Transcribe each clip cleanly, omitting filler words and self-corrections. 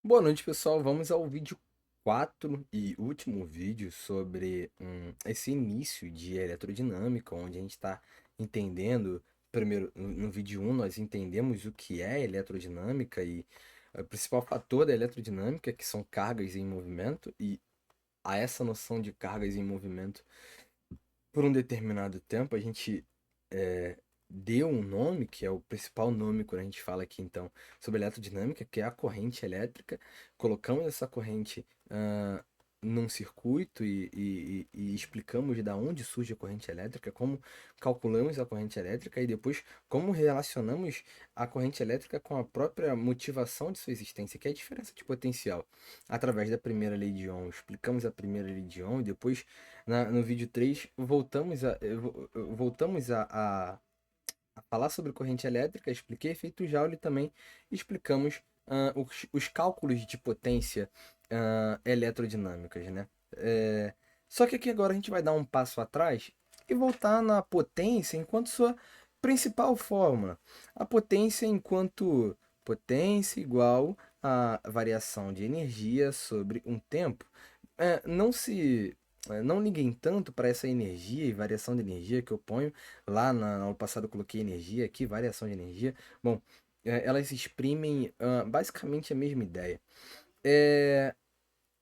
Boa noite, pessoal. Vamos ao vídeo 4 e último vídeo sobre esse início de eletrodinâmica, onde a gente está entendendo. Primeiro, no vídeo um nós entendemos o que é eletrodinâmica e o principal fator da eletrodinâmica, que são cargas em movimento, e a essa noção de cargas em movimento por um determinado tempo, a gente é, deu um nome, que é o principal nome quando a gente fala aqui, então, sobre eletrodinâmica, que é a corrente elétrica. Colocamos essa corrente num circuito e explicamos da onde surge a corrente elétrica, como calculamos a corrente elétrica e depois como relacionamos a corrente elétrica com a própria motivação de sua existência, que é a diferença de potencial. Através da primeira lei de Ohm, explicamos a primeira lei de Ohm e depois no vídeo 3 voltamos a falar sobre corrente elétrica, expliquei efeito Joule e também explicamos os cálculos de potência eletrodinâmicas, né? Só que aqui agora a gente vai dar um passo atrás e voltar na potência enquanto sua principal fórmula. A potência enquanto potência igual a variação de energia sobre um tempo. Não liguem tanto para essa energia e variação de energia que eu ponho. Lá na aula passada eu coloquei energia aqui, variação de energia. Bom, elas exprimem basicamente a mesma ideia. É,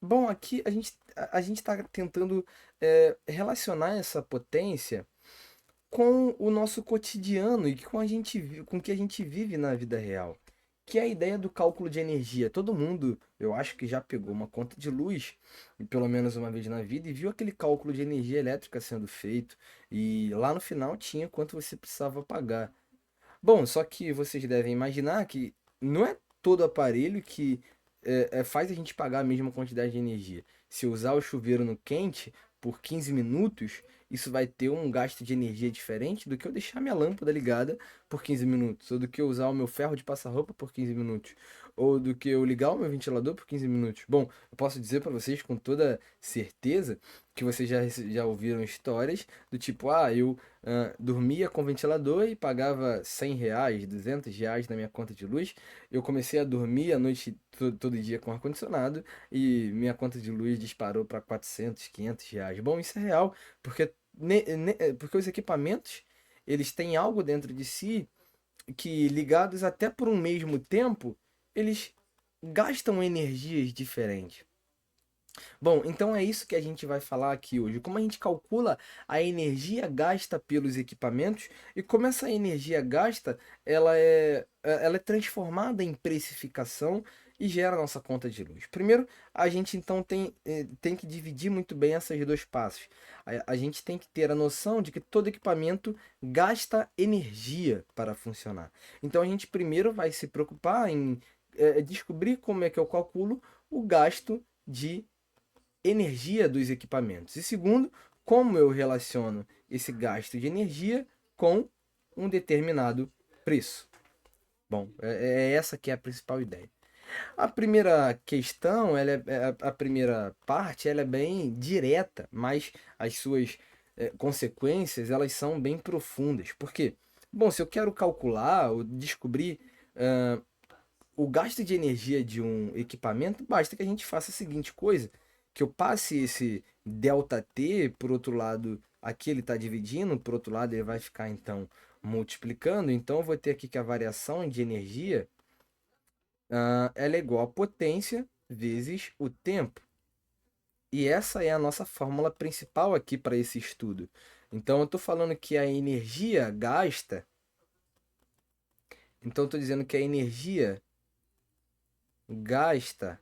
bom, aqui a gente está tentando relacionar essa potência com o nosso cotidiano e com o que a gente vive na vida real, que é a ideia do cálculo de energia. Todo mundo, eu acho que já pegou uma conta de luz, pelo menos uma vez na vida, e viu aquele cálculo de energia elétrica sendo feito, e lá no final tinha quanto você precisava pagar. Bom, só que vocês devem imaginar que não é todo aparelho que faz a gente pagar a mesma quantidade de energia. Se eu usar o chuveiro no quente por 15 minutos, isso vai ter um gasto de energia diferente do que eu deixar minha lâmpada ligada por 15 minutos, ou do que eu usar o meu ferro de passar roupa por 15 minutos, ou do que eu ligar o meu ventilador por 15 minutos. Bom, eu posso dizer para vocês com toda certeza que vocês já ouviram histórias do tipo, eu dormia com ventilador e pagava R$ 100, R$ 200 na minha conta de luz. Eu comecei a dormir a noite todo dia com ar-condicionado e minha conta de luz disparou para R$ 400, R$ 500. Bom, isso é real, porque, porque os equipamentos eles têm algo dentro de si que, ligados até por um mesmo tempo, eles gastam energias diferentes. Bom, então é isso que a gente vai falar aqui hoje. Como a gente calcula a energia gasta pelos equipamentos e como essa energia gasta, ela é transformada em precificação e gera a nossa conta de luz. Primeiro, a gente então tem que dividir muito bem esses dois passos. A gente tem que ter a noção de que todo equipamento gasta energia para funcionar. Então a gente primeiro vai se preocupar em descobrir como é que eu calculo o gasto de energia dos equipamentos. E segundo, como eu relaciono esse gasto de energia com um determinado preço. Bom, é essa que é a principal ideia. A primeira questão, a primeira parte, ela é bem direta, mas as suas consequências, elas são bem profundas. Por quê? Bom, se eu quero calcular ou descobrir uh, o gasto de energia de um equipamento, basta que a gente faça a seguinte coisa, que eu passe esse ΔT, por outro lado, aqui ele está dividindo, por outro lado ele vai ficar então multiplicando, então eu vou ter aqui que a variação de energia ela é igual a potência vezes o tempo. E essa é a nossa fórmula principal aqui para esse estudo. Então eu estou falando que a energia gasta, então eu estou dizendo que a energia gasta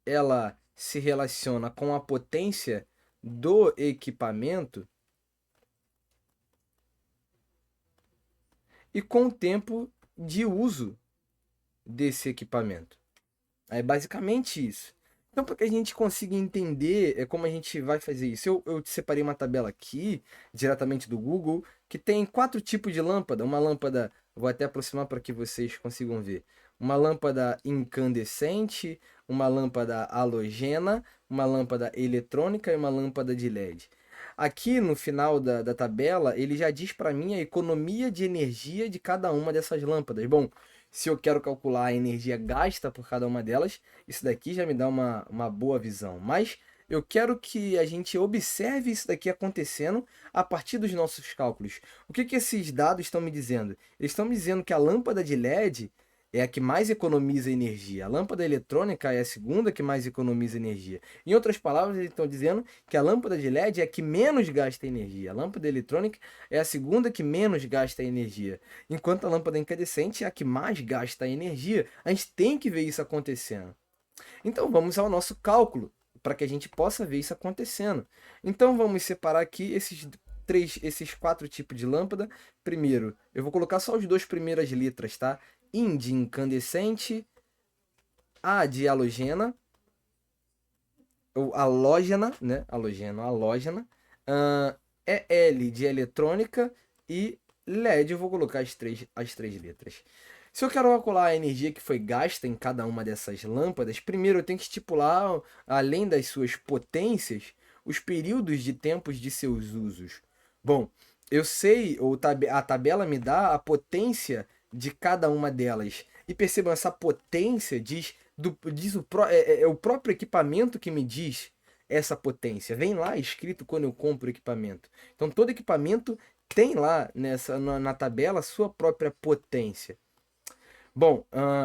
ela se relaciona com a potência do equipamento e com o tempo de uso desse equipamento. É basicamente isso. Então, para que a gente consiga entender como a gente vai fazer isso, eu separei uma tabela aqui, diretamente do Google, que tem 4 tipos de lâmpada. Uma lâmpada, vou até aproximar para que vocês consigam ver. Uma lâmpada incandescente, uma lâmpada halogena, uma lâmpada eletrônica e uma lâmpada de LED. Aqui no final da tabela, ele já diz para mim a economia de energia de cada uma dessas lâmpadas. Bom, Se eu quero calcular a energia gasta por cada uma delas, isso daqui já me dá uma boa visão. Mas eu quero que a gente observe isso daqui acontecendo a partir dos nossos cálculos. O que que esses dados estão me dizendo? Eles estão me dizendo que a lâmpada de LED é a que mais economiza energia. A lâmpada eletrônica é a segunda que mais economiza energia. Em outras palavras, eles estão dizendo que a lâmpada de LED é a que menos gasta energia. A lâmpada eletrônica é a segunda que menos gasta energia. Enquanto a lâmpada incandescente é a que mais gasta energia. A gente tem que ver isso acontecendo. Então vamos ao nosso cálculo para que a gente possa ver isso acontecendo. Então vamos separar aqui esses quatro tipos de lâmpada. Primeiro, eu vou colocar só as duas primeiras letras, tá? In de incandescente, A de halogena, ou halógena, né? Halógena. EL de eletrônica e LED, eu vou colocar as três letras. Se eu quero calcular a energia que foi gasta em cada uma dessas lâmpadas, primeiro eu tenho que estipular, além das suas potências, os períodos de tempos de seus usos. Bom, eu sei, ou a tabela me dá a potência de cada uma delas. E percebam, essa potência diz o próprio equipamento que me diz essa potência. Vem lá escrito quando eu compro o equipamento. Então todo equipamento tem lá na tabela a sua própria potência. Bom,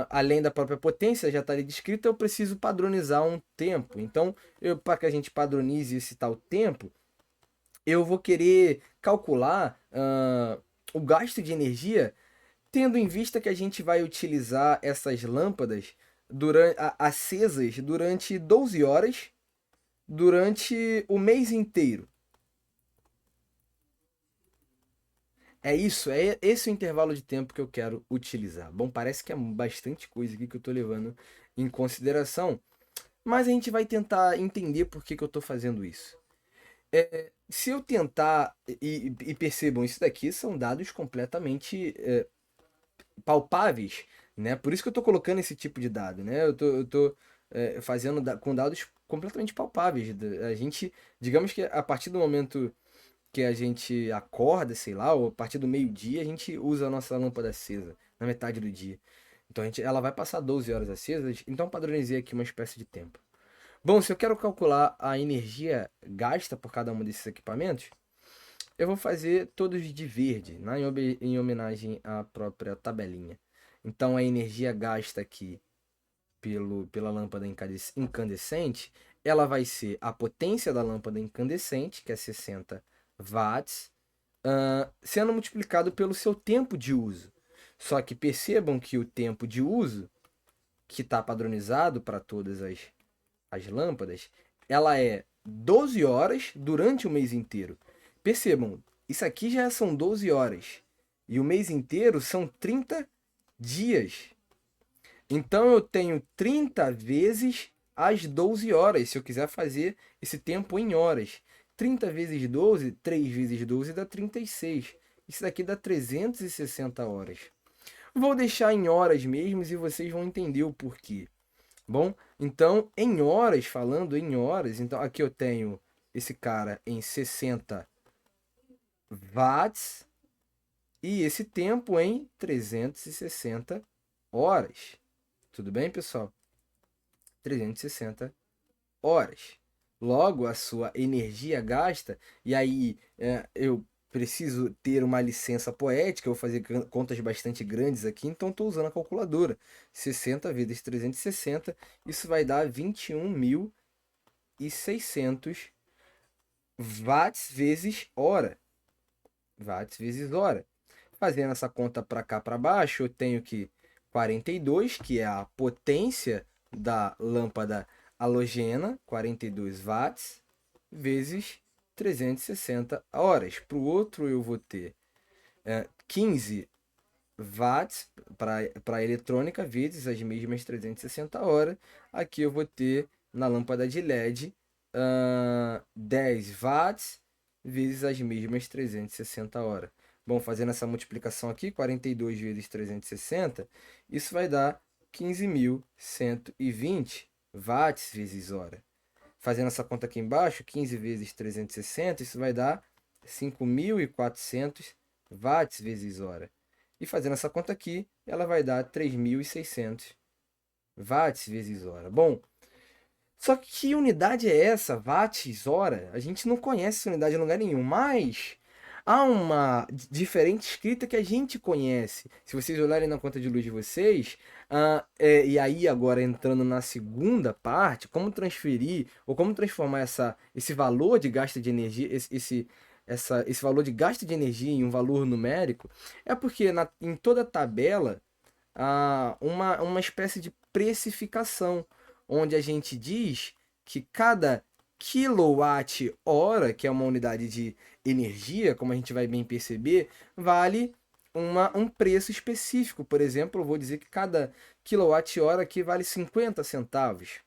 além da própria potência, já está ali descrito, eu preciso padronizar um tempo. Então, para que a gente padronize esse tal tempo, eu vou querer calcular o gasto de energia, tendo em vista que a gente vai utilizar essas lâmpadas acesas durante 12 horas, durante o mês inteiro. É isso, é esse o intervalo de tempo que eu quero utilizar. Bom, parece que é bastante coisa aqui que eu estou levando em consideração, mas a gente vai tentar entender por que eu estou fazendo isso. Se eu tentar, e percebam, isso daqui são dados completamente palpáveis, né? Por isso que eu estou colocando esse tipo de dado, né? Eu tô fazendo com dados completamente palpáveis. A gente, digamos que a partir do momento que a gente acorda, sei lá, ou a partir do meio-dia, a gente usa a nossa lâmpada acesa, na metade do dia. Então ela vai passar 12 horas acesa, então padronizei aqui uma espécie de tempo. Bom, se eu quero calcular a energia gasta por cada um desses equipamentos, eu vou fazer todos de verde, né, em homenagem à própria tabelinha. Então a energia gasta aqui pela lâmpada incandescente, ela vai ser a potência da lâmpada incandescente, que é 60 watts, sendo multiplicado pelo seu tempo de uso. Só que percebam que o tempo de uso, que está padronizado para todas as lâmpadas, ela é 12 horas durante o mês inteiro. Percebam, isso aqui já são 12 horas. E o mês inteiro são 30 dias. Então eu tenho 30 vezes as 12 horas, se eu quiser fazer esse tempo em horas. 30 vezes 12, 3 vezes 12 dá 36. Isso daqui dá 360 horas. Vou deixar em horas mesmo e vocês vão entender o porquê. Bom, então em horas, falando em horas, então aqui eu tenho esse cara em 60 watts e esse tempo em 360 horas. Tudo bem, pessoal? 360 horas. Logo, a sua energia gasta, e aí eu preciso ter uma licença poética, eu vou fazer contas bastante grandes aqui, então estou usando a calculadora. 60 vezes 360, isso vai dar 21.600 watts vezes hora. Watts vezes hora. Fazendo essa conta para cá para baixo, eu tenho que 42, que é a potência da lâmpada halogena, 42 watts, vezes 360 horas. Para o outro, eu vou ter 15 watts para a eletrônica, vezes as mesmas 360 horas. Aqui eu vou ter na lâmpada de LED 10 watts, vezes as mesmas 360 horas. Bom, fazendo essa multiplicação aqui, 42 vezes 360, isso vai dar 15.120 watts vezes hora. Fazendo essa conta aqui embaixo, 15 vezes 360, isso vai dar 5.400 watts vezes hora. E fazendo essa conta aqui, ela vai dar 3.600 watts vezes hora. Bom, só que unidade é essa, watts hora? A gente não conhece essa unidade em lugar nenhum, mas há uma diferente escrita que a gente conhece. Se vocês olharem na conta de luz de vocês, e aí agora entrando na segunda parte, como transferir ou como transformar esse valor de gasto de energia, esse valor de gasto de energia em um valor numérico, é porque em toda tabela uma espécie de precificação, onde a gente diz que cada quilowatt-hora, que é uma unidade de energia, como a gente vai bem perceber, vale um preço específico. Por exemplo, eu vou dizer que cada quilowatt-hora aqui vale 50 centavos.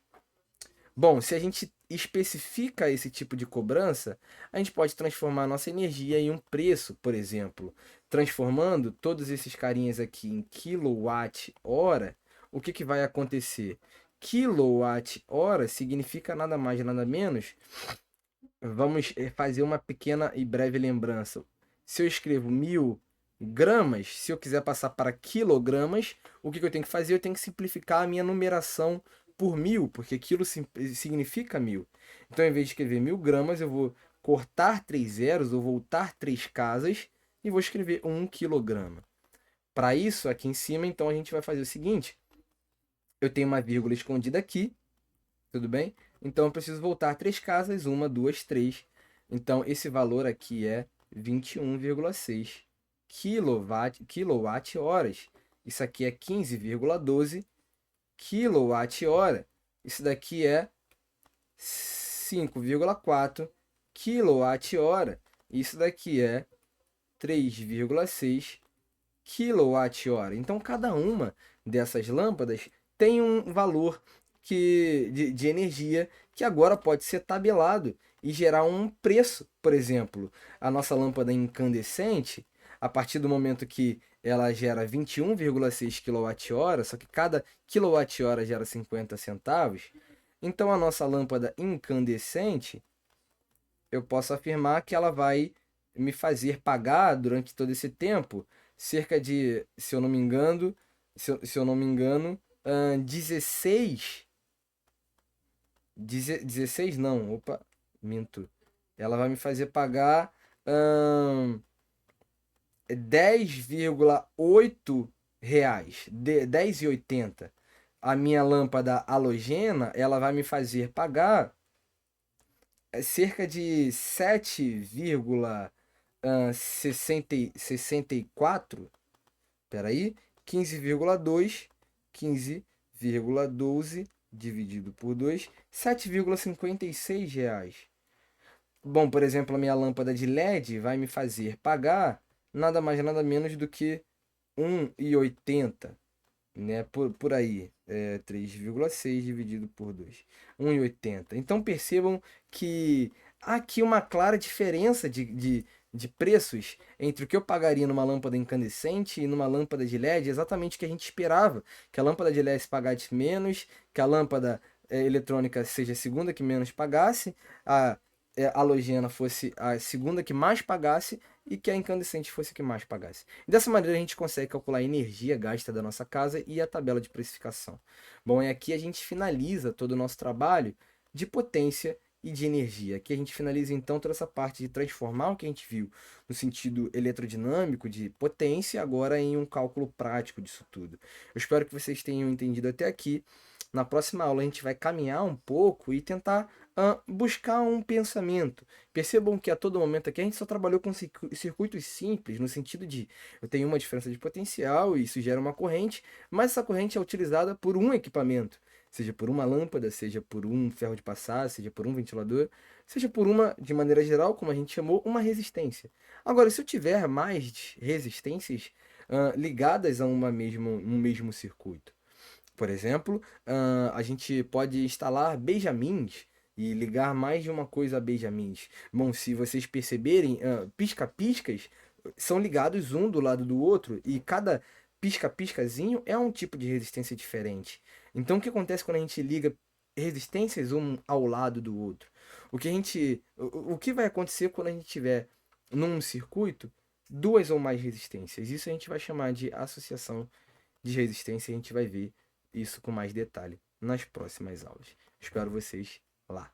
Bom, se a gente especifica esse tipo de cobrança, a gente pode transformar a nossa energia em um preço, por exemplo. Transformando todos esses carinhas aqui em quilowatt-hora, o que vai acontecer? Quilowatt-hora significa nada mais nada menos. Vamos fazer uma pequena e breve lembrança. Se eu escrevo 1.000 gramas, se eu quiser passar para quilogramas, o que eu tenho que fazer? Eu tenho que simplificar a minha numeração por 1.000, porque quilo significa 1.000. Então, em vez de escrever 1.000 gramas, eu vou cortar 3 zeros ou voltar 3 casas e vou escrever 1 quilograma. Para isso, aqui em cima, então, a gente vai fazer o seguinte. Eu tenho uma vírgula escondida aqui, tudo bem? Então, eu preciso voltar 3 casas, 1, 2, 3. Então, esse valor aqui é 21,6 quilowatt-horas. Isso aqui é 15,12 quilowatt-hora. Isso daqui é 5,4 quilowatt-hora. Isso daqui é 3,6 quilowatt-hora. Então, cada uma dessas lâmpadas tem um valor de energia que agora pode ser tabelado e gerar um preço. Por exemplo, a nossa lâmpada incandescente, a partir do momento que ela gera 21,6 kWh, só que cada kWh gera 50 centavos, então a nossa lâmpada incandescente, eu posso afirmar que ela vai me fazer pagar durante todo esse tempo cerca de, se eu não me engano, 16 16 não, opa, minto. Ela vai me fazer pagar 10,8 reais, 10,80. A minha lâmpada halogena, ela vai me fazer pagar cerca de 7,64. Espera aí, 15,2, 15,12 dividido por 2, 7,56 reais. Bom, por exemplo, a minha lâmpada de LED vai me fazer pagar nada mais nada menos do que 1,80, né? Por aí, 3,6 dividido por 2, 1,80. Então percebam que há aqui uma clara diferença de preços entre o que eu pagaria numa lâmpada incandescente e numa lâmpada de LED, exatamente o que a gente esperava, que a lâmpada de LED pagasse menos, que a lâmpada eletrônica seja a segunda que menos pagasse, a halogena fosse a segunda que mais pagasse e que a incandescente fosse a que mais pagasse. Dessa maneira a gente consegue calcular a energia gasta da nossa casa e a tabela de precificação. Bom, e aqui a gente finaliza todo o nosso trabalho de potência e de energia. Aqui a gente finaliza então toda essa parte de transformar o que a gente viu no sentido eletrodinâmico de potência agora em um cálculo prático disso tudo. Eu espero que vocês tenham entendido até aqui. Na próxima aula a gente vai caminhar um pouco e tentar buscar um pensamento. Percebam que a todo momento aqui a gente só trabalhou com circuitos simples, no sentido de eu tenho uma diferença de potencial e isso gera uma corrente, mas essa corrente é utilizada por um equipamento, seja por uma lâmpada, seja por um ferro de passar, seja por um ventilador, seja por uma, de maneira geral, como a gente chamou, uma resistência. Agora, se eu tiver mais resistências ligadas a um mesmo circuito, por exemplo, a gente pode instalar benjamins e ligar mais de uma coisa a benjamins. Bom, se vocês perceberem, pisca-piscas são ligados um do lado do outro e cada pisca-piscazinho é um tipo de resistência diferente. Então, o que acontece quando a gente liga resistências um ao lado do outro? O que vai acontecer quando a gente tiver num circuito duas ou mais resistências. Isso a gente vai chamar de associação de resistência e a gente vai ver isso com mais detalhe nas próximas aulas. Espero vocês lá.